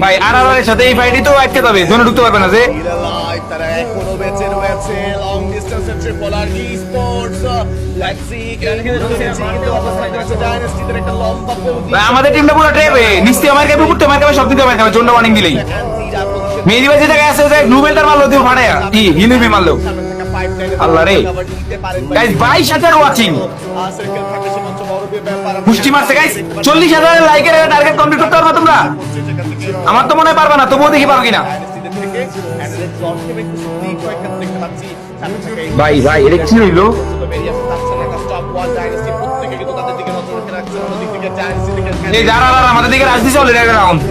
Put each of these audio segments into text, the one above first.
ভাই আরআরের সাথে এই ফাইটই তো আটকে যাবে, জোনে ঢুকতে পারবে না যে। তারা এখনো বেঁচে রয়েছে লং ডিস্টেন্সের ট্রিপল আর স্পোর্টস ডাইনাস্টিদের একটা লম্বা ভাই আমাদের টিমটা পুরো ট্রেবে, নিশ্চয়ই আমার কাছে উঠতে আমার কাছে সব দিতে আমার কাছে জোনটা ওয়ার্নিং দিলেই মেহেদি ভাই যে জায়গায় আছে যে গ্লুবেলটার মারলো দিও ফাড়ায়া কি হিলুমি মারলো। আল্লাহ রে গাইস 22,000 ওয়াচিং পুষ্টি মারছে গাইস 40,000 লাইকের টার্গেট কমপ্লিট করতে পারবে তোমরা? আমার তো মনে হয় পারবে না, তবুও দেখি পারো কিনা। ভাই ভাই এটা কি হইলো? এই যারা আমাদের দিকে রাজনীতি চলে রাউন্ড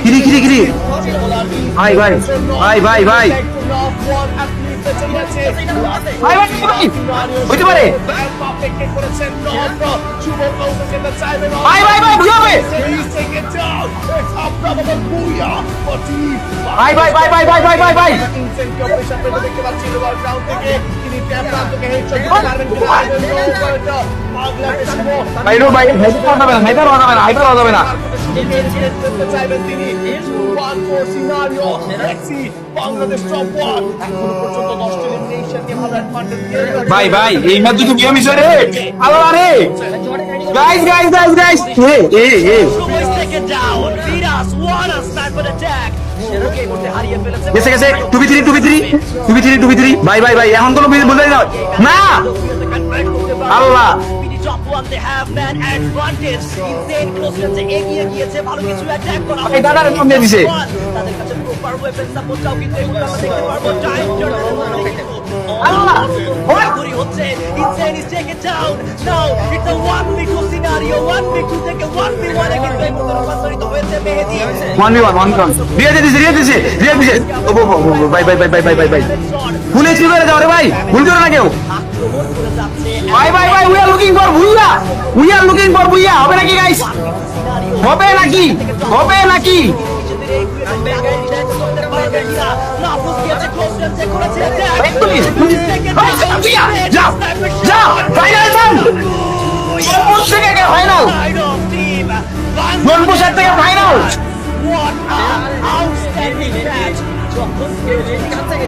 কিরি কিরি কিরি ভাই ভাই ভাই ভাই ভাই হইতে পারে ভাই ভাই ভাই ভুল হবে ভাই ভাই ভাই ভাই ভাই ভাই ভাই ভাই ভাই নো ভাই হাইপার হওয়া যাবে না হাইপার হওয়া যাবে না ভাই ভাই এই ম্যাচ দুটো গেম হিসেবে রে আল্লাহ রে গাইস গাইস গাইস গাইস গেছে গেছে 2v3 ভাই ভাই ভাই এখন কোনো বলতে না না আল্লাহ top one they have man advantage insane closeness এগিয়ে গিয়েছে ভালো কিছু অ্যাটাক করা এই দাদার সামনে দিছে তাদের কাছে প্রপার ওয়েপন সাপোর্ট চাও কিন্তু আমরা দেখতে পারবো টাইম আল্লাহ ওই হচ্ছে insane is take it down now it's a 1v2 scenario 1v2 থেকে 1v1 এ কিন্তু রূপান্তরিত হয়েছে মেহেদী 1v1 রিয়া দিছে ও ভাই ভাই ভাই ভাই ভাই ভাই ভুলে কি করে যাও রে ভাই ভুল করো না কেউ ভাই ভাই ভাই উই আর লুকিং ফর বুইয়া হবে নাকি গাইস হবে নাকি যাও ফাইনাল ফাইনাল